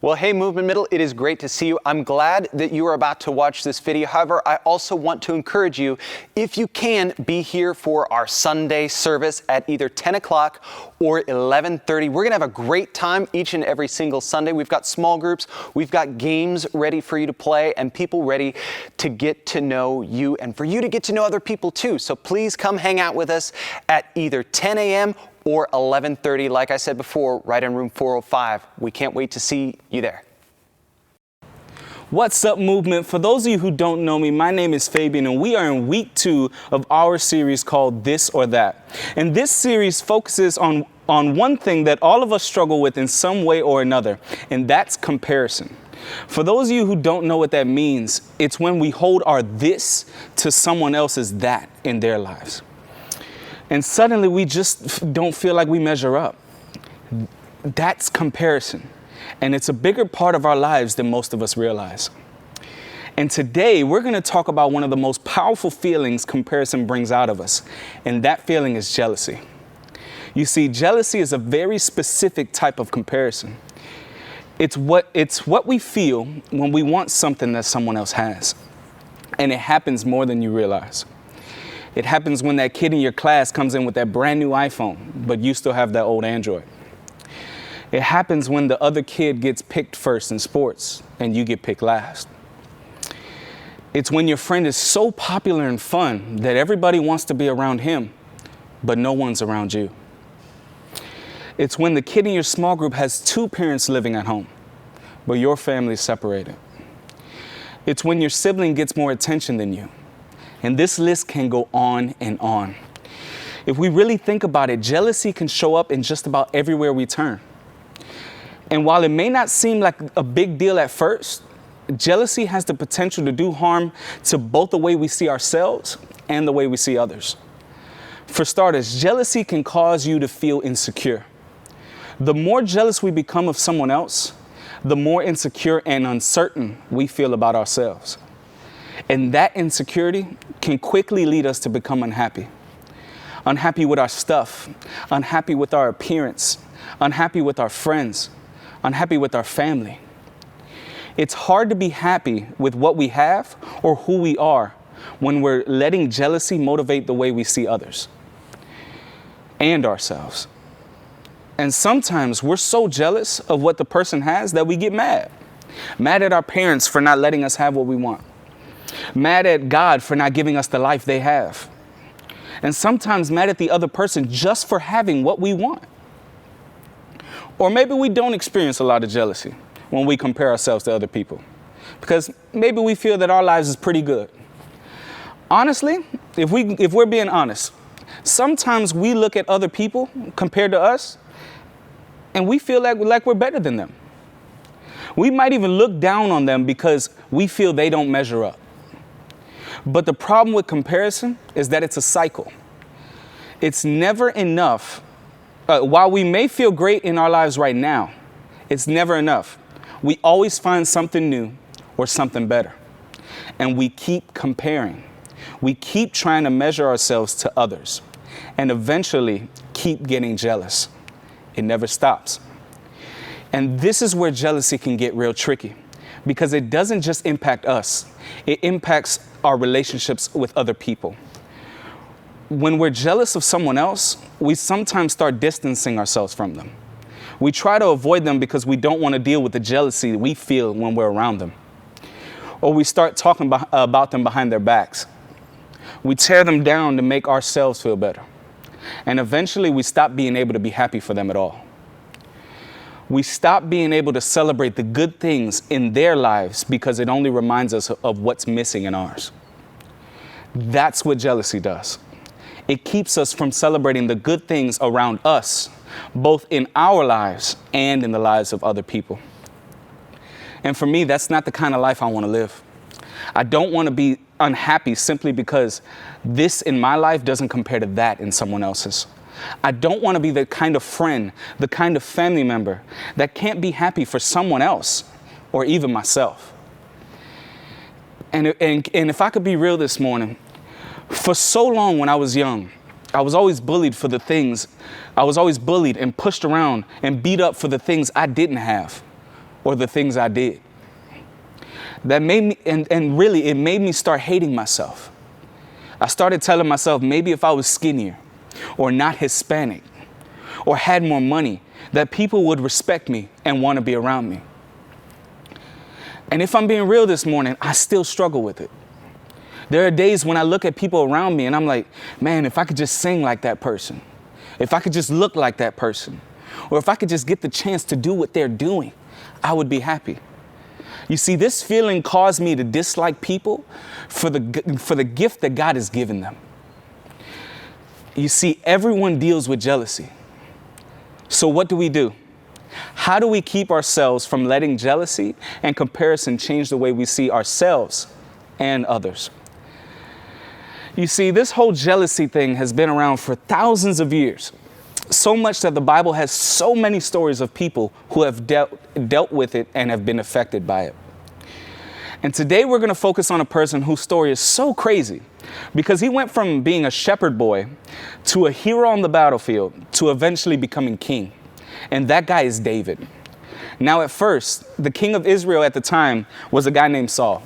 Well, hey, Movement Middle, it is great to see you. I'm glad that you are about to watch this video. However, I also want to encourage you, if you can, be here for our Sunday service at either 10 o'clock or 11:30. We're going to have a great time each and every single Sunday. We've got small groups, we've got games ready for you to play, and people ready to get to know you and for you to get to know other people too. So please come hang out with us at either 10 a.m. or 11:30, like I said before, right in room 405. We can't wait to see you there. What's up, Movement? For those of you who don't know me, my name is Fabian, and we are in week 2 of our series called This or That. And this series focuses on one thing that all of us struggle with in some way or another, and that's comparison. For those of you who don't know what that means, it's when we hold our this to someone else's that in their lives. And suddenly we just don't feel like we measure up. That's comparison. And it's a bigger part of our lives than most of us realize. And today we're going to talk about one of the most powerful feelings comparison brings out of us. And that feeling is jealousy. You see, jealousy is a very specific type of comparison. It's what we feel when we want something that someone else has. And it happens more than you realize. It happens when that kid in your class comes in with that brand new iPhone, but you still have that old Android. It happens when the other kid gets picked first in sports and you get picked last. It's when your friend is so popular and fun that everybody wants to be around him, but no one's around you. It's when the kid in your small group has 2 parents living at home, but your family's separated. It's when your sibling gets more attention than you. And this list can go on and on. If we really think about it, jealousy can show up in just about everywhere we turn. And while it may not seem like a big deal at first, jealousy has the potential to do harm to both the way we see ourselves and the way we see others. For starters, jealousy can cause you to feel insecure. The more jealous we become of someone else, the more insecure and uncertain we feel about ourselves. And that insecurity can quickly lead us to become unhappy. Unhappy with our stuff, unhappy with our appearance, unhappy with our friends, unhappy with our family. It's hard to be happy with what we have or who we are when we're letting jealousy motivate the way we see others and ourselves. And sometimes we're so jealous of what the person has that we get mad. Mad at our parents for not letting us have what we want. Mad at God for not giving us the life they have. And sometimes mad at the other person just for having what we want. Or maybe we don't experience a lot of jealousy when we compare ourselves to other people, because maybe we feel that our lives is pretty good. Honestly, if we're being honest, sometimes we look at other people compared to us and we feel like we're better than them. We might even look down on them because we feel they don't measure up. But the problem with comparison is that it's a cycle. It's never enough. While we may feel great in our lives right now, it's never enough. We always find something new or something better. And we keep comparing. We keep trying to measure ourselves to others and eventually keep getting jealous. It never stops. And this is where jealousy can get real tricky, because it doesn't just impact us. It impacts our relationships with other people. When we're jealous of someone else, we sometimes start distancing ourselves from them. We try to avoid them because we don't want to deal with the jealousy we feel when we're around them. Or we start talking about them behind their backs. We tear them down to make ourselves feel better. And eventually we stop being able to be happy for them at all. We stop being able to celebrate the good things in their lives because it only reminds us of what's missing in ours. That's what jealousy does. It keeps us from celebrating the good things around us, both in our lives and in the lives of other people. And for me, that's not the kind of life I want to live. I don't want to be unhappy simply because this in my life doesn't compare to that in someone else's. I don't want to be the kind of friend, the kind of family member that can't be happy for someone else or even myself. And if I could be real this morning, for so long when I was young, I was always bullied for the things, I was always bullied and pushed around and beat up for the things I didn't have or the things I did. That made me, and really, it made me start hating myself. I started telling myself maybe if I was skinnier or not Hispanic or had more money, that people would respect me and want to be around me. And if I'm being real this morning, I still struggle with it. There are days when I look at people around me and I'm like, man, if I could just sing like that person, if I could just look like that person, or if I could just get the chance to do what they're doing, I would be happy. You see, this feeling caused me to dislike people for the gift that God has given them. You see, everyone deals with jealousy. So what do? How do we keep ourselves from letting jealousy and comparison change the way we see ourselves and others? You see, this whole jealousy thing has been around for thousands of years. So much that the Bible has so many stories of people who have dealt with it and have been affected by it. And today we're going to focus on a person whose story is so crazy because he went from being a shepherd boy to a hero on the battlefield to eventually becoming king. And that guy is David. Now, at first, the king of Israel at the time was a guy named Saul.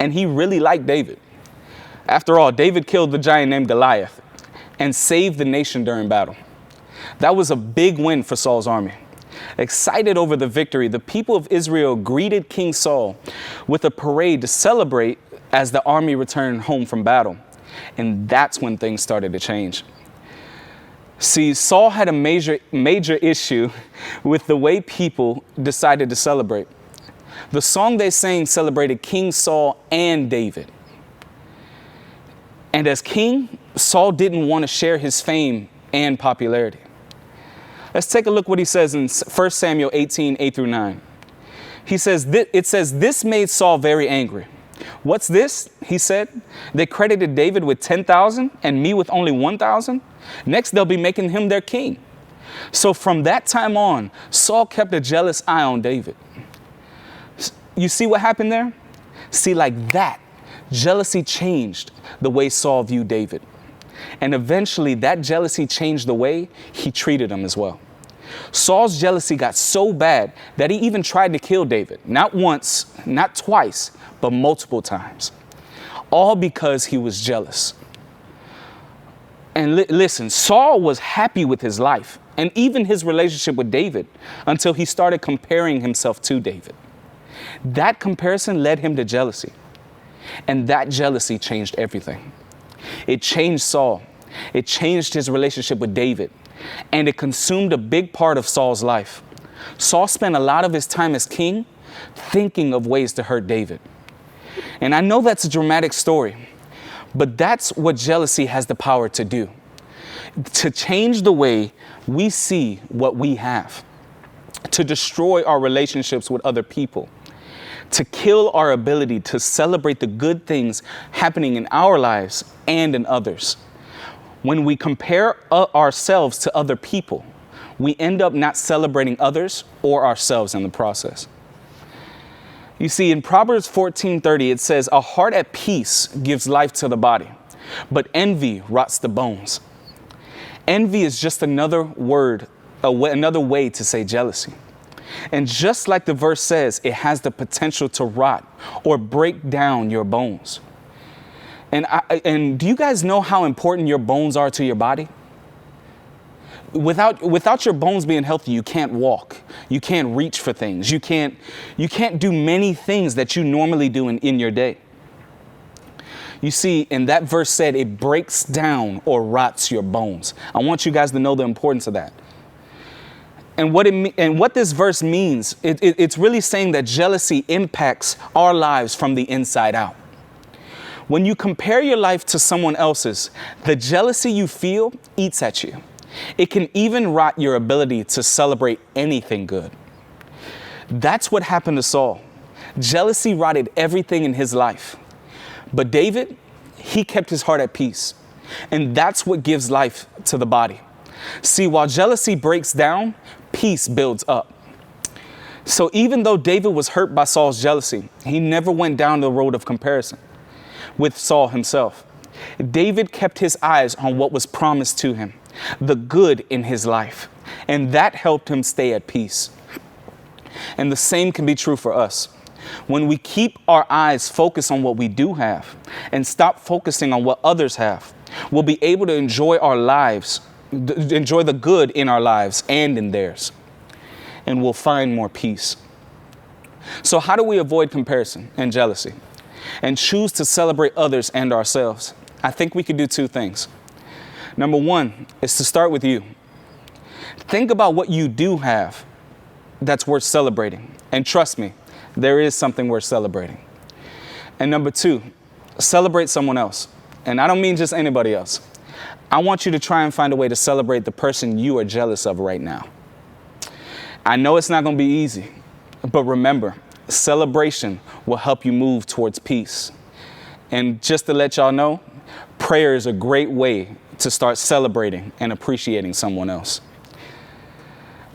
And he really liked David. After all, David killed the giant named Goliath and saved the nation during battle. That was a big win for Saul's army. Excited over the victory, the people of Israel greeted King Saul with a parade to celebrate as the army returned home from battle. And that's when things started to change. See, Saul had a major issue with the way people decided to celebrate. The song they sang celebrated King Saul and David. And as king, Saul didn't want to share his fame and popularity. Let's take a look what he says in 1 Samuel 18, 8-9. He says, it says, this made Saul very angry. What's this? He said, they credited David with 10,000 and me with only 1,000. Next, they'll be making him their king. So from that time on, Saul kept a jealous eye on David. You see what happened there? See, like that, jealousy changed the way Saul viewed David. And eventually that jealousy changed the way he treated him as well. Saul's jealousy got so bad that he even tried to kill David. Not once, not twice, but multiple times. All because he was jealous. And listen, Saul was happy with his life and even his relationship with David until he started comparing himself to David. That comparison led him to jealousy. And that jealousy changed everything. It changed Saul. It changed his relationship with David. And it consumed a big part of Saul's life. Saul spent a lot of his time as king thinking of ways to hurt David. And I know that's a dramatic story, but that's what jealousy has the power to do. To change the way we see what we have. To destroy our relationships with other people. To kill our ability to celebrate the good things happening in our lives and in others. When we compare ourselves to other people, we end up not celebrating others or ourselves in the process. You see, in Proverbs 14:30, it says, a heart at peace gives life to the body, but envy rots the bones. Envy is just another word, another way to say jealousy. And just like the verse says, it has the potential to rot or break down your bones. And do you guys know how important your bones are to your body? Without your bones being healthy, you can't walk. You can't reach for things. You can't do many things that you normally do in your day. You see, and that verse said it breaks down or rots your bones. I want you guys to know the importance of that. And what this verse means, it's really saying that jealousy impacts our lives from the inside out. When you compare your life to someone else's, the jealousy you feel eats at you. It can even rot your ability to celebrate anything good. That's what happened to Saul. Jealousy rotted everything in his life. But David, he kept his heart at peace. And that's what gives life to the body. See, while jealousy breaks down, peace builds up. So even though David was hurt by Saul's jealousy, he never went down the road of comparison with Saul himself. David kept his eyes on what was promised to him, the good in his life, and that helped him stay at peace. And the same can be true for us. When we keep our eyes focused on what we do have and stop focusing on what others have, we'll be able to enjoy our lives, enjoy the good in our lives and in theirs, and we'll find more peace. So how do we avoid comparison and jealousy and choose to celebrate others and ourselves? I think we could do two things. Number one is to start with you. Think about what you do have that's worth celebrating. And trust me, there is something worth celebrating. And number two, celebrate someone else. And I don't mean just anybody else. I want you to try and find a way to celebrate the person you are jealous of right now. I know it's not going to be easy, but remember, celebration will help you move towards peace. And just to let y'all know, prayer is a great way to start celebrating and appreciating someone else.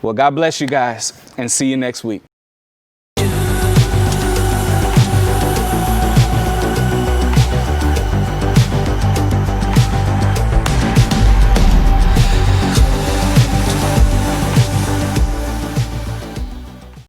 Well, God bless you guys, and see you next week.